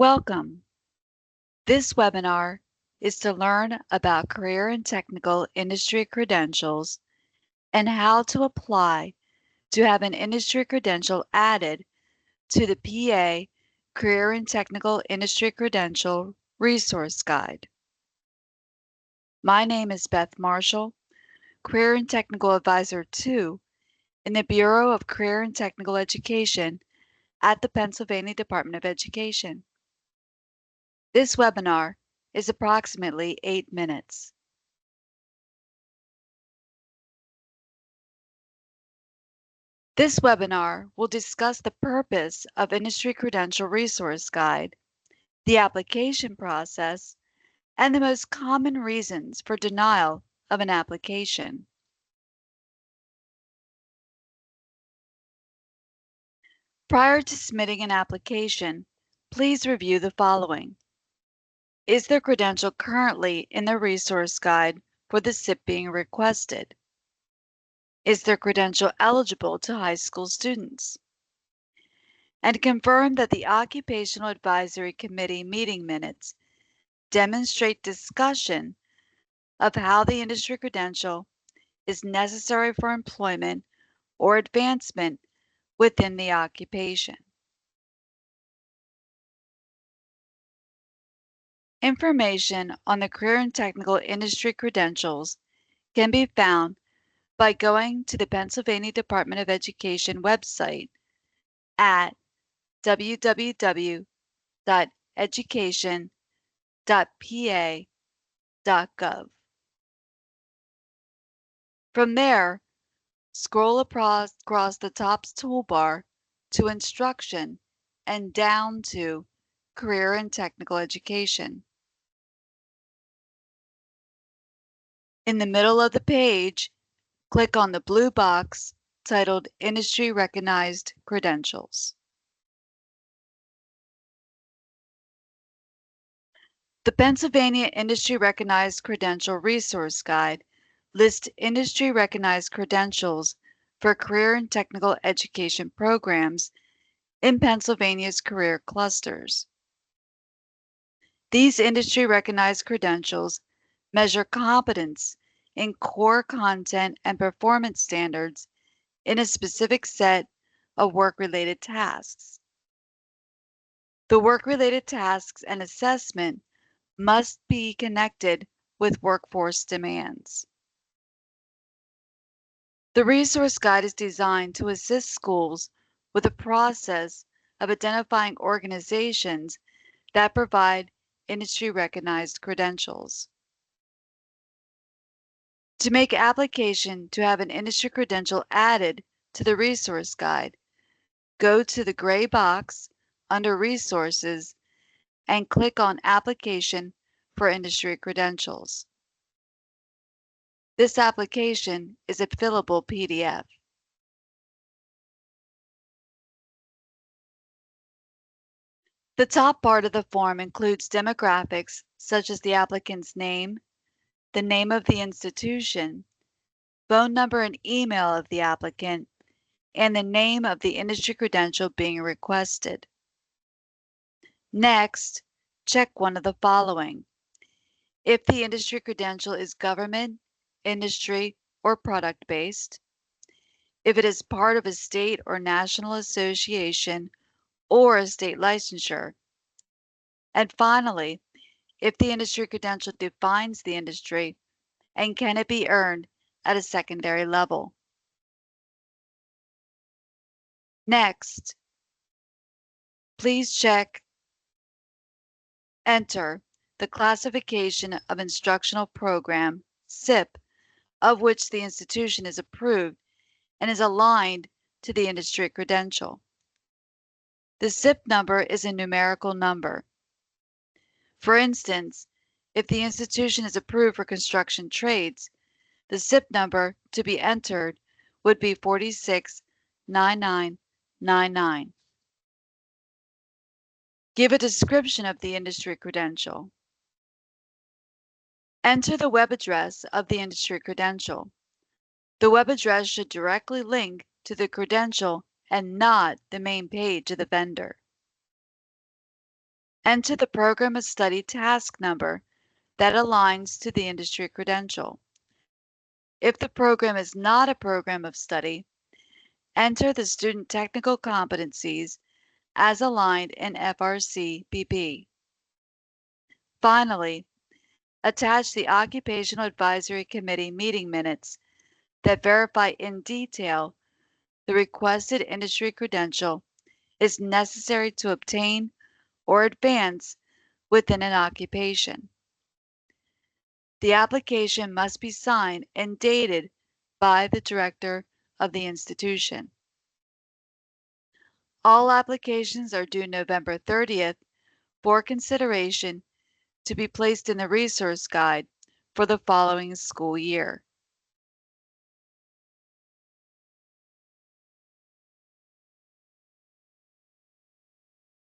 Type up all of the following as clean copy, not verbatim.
Welcome. This webinar is to learn about career and technical industry credentials and how to apply to have an industry credential added to the PA Career and Technical Industry Credential Resource Guide. My name is Beth Marshall, Career and Technical Advisor 2 in the Bureau of Career and Technical Education at the Pennsylvania Department of Education. This webinar is approximately 8 minutes. This webinar will discuss the purpose of Industry Credential Resource Guide, the application process, and the most common reasons for denial of an application. Prior to submitting an application, please review the following. Is their credential currently in the resource guide for the SIP being requested? Is their credential eligible to high school students? And confirm that the Occupational Advisory Committee meeting minutes demonstrate discussion of how the industry credential is necessary for employment or advancement within the occupation. Information on the career and technical industry credentials can be found by going to the Pennsylvania Department of Education website at www.education.pa.gov. From there, scroll across the top toolbar to Instruction and down to Career and Technical Education. In the middle of the page, click on the blue box titled Industry Recognized Credentials. The Pennsylvania Industry Recognized Credential Resource Guide lists industry recognized credentials for career and technical education programs in Pennsylvania's career clusters. These industry recognized credentials measure competence in core content and performance standards in a specific set of work-related tasks. The work-related tasks and assessment must be connected with workforce demands. The resource guide is designed to assist schools with the process of identifying organizations that provide industry-recognized credentials. To make application to have an industry credential added to the resource guide, go to the gray box under Resources and click on Application for Industry Credentials. This application is a fillable PDF. The top part of the form includes demographics such as the applicant's name, the name of the institution, phone number and email of the applicant, and the name of the industry credential being requested. Next, check one of the following. If the industry credential is government, industry, or product-based, if it is part of a state or national association or a state licensure, and finally, if the industry credential defines the industry and can it be earned at a secondary level. Next, please enter the classification of instructional program, SIP, of which the institution is approved and is aligned to the industry credential. The SIP number is a numerical number. For instance, if the institution is approved for construction trades, the SIP number to be entered would be 469999. Give a description of the industry credential. Enter the web address of the industry credential. The web address should directly link to the credential and not the main page of the vendor. Enter the program of study task number that aligns to the industry credential. If the program is not a program of study, enter the student technical competencies as aligned in FRC BP. Finally, attach the Occupational Advisory Committee meeting minutes that verify in detail the requested industry credential is necessary to obtain or advance within an occupation. The application must be signed and dated by the director of the institution. All applications are due November 30th for consideration to be placed in the resource guide for the following school year.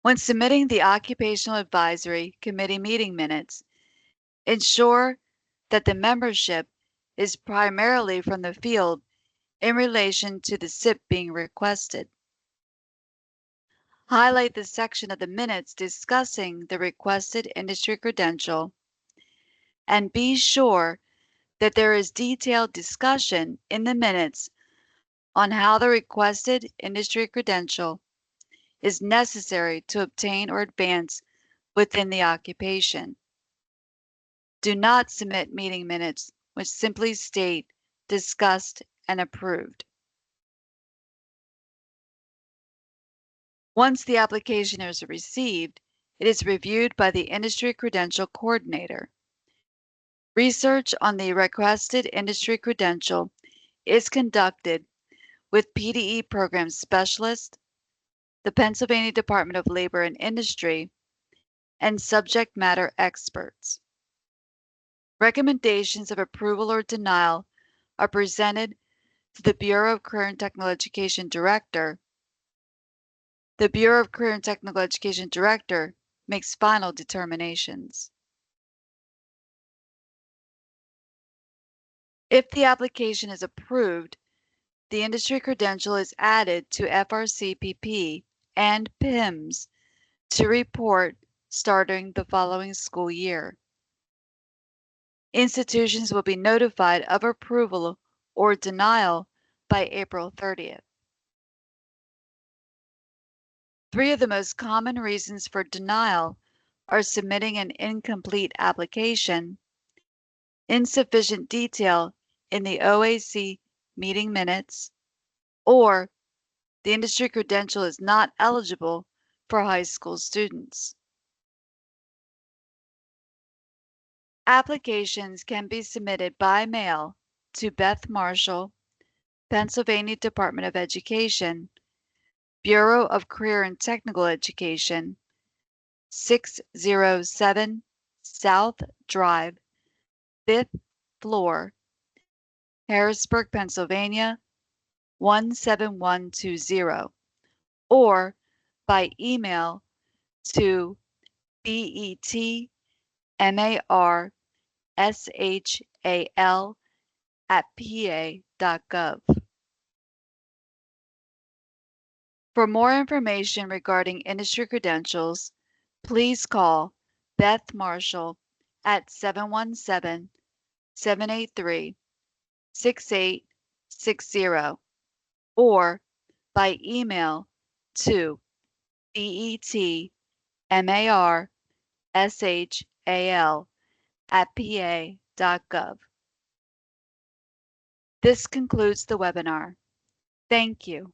When submitting the Occupational Advisory Committee meeting minutes, ensure that the membership is primarily from the field in relation to the SIP being requested. Highlight the section of the minutes discussing the requested industry credential, and be sure that there is detailed discussion in the minutes on how the requested industry credential is necessary to obtain or advance within the occupation. Do not submit meeting minutes which simply state discussed and approved. Once the application is received, it is reviewed by the Industry Credential Coordinator. Research on the requested industry credential is conducted with PDE program specialists, the Pennsylvania Department of Labor and Industry, and subject matter experts. Recommendations of approval or denial are presented to the Bureau of Career and Technical Education Director. The Bureau of Career and Technical Education Director makes final determinations. If the application is approved, the industry credential is added to FRCPP and PIMS to report starting the following school year. Institutions will be notified of approval or denial by April 30th. Three of the most common reasons for denial are submitting an incomplete application, insufficient detail in the OAC meeting minutes, or the industry credential is not eligible for high school students. Applications can be submitted by mail to Beth Marshall, Pennsylvania Department of Education, Bureau of Career and Technical Education, 607 South Drive, 5th floor, Harrisburg, Pennsylvania, 17120, or by email to betmarshall@pa.gov. For more information regarding industry credentials, please call Beth Marshall at 717-783-6860 or by email to betmarshall@pa.gov. This concludes the webinar. Thank you.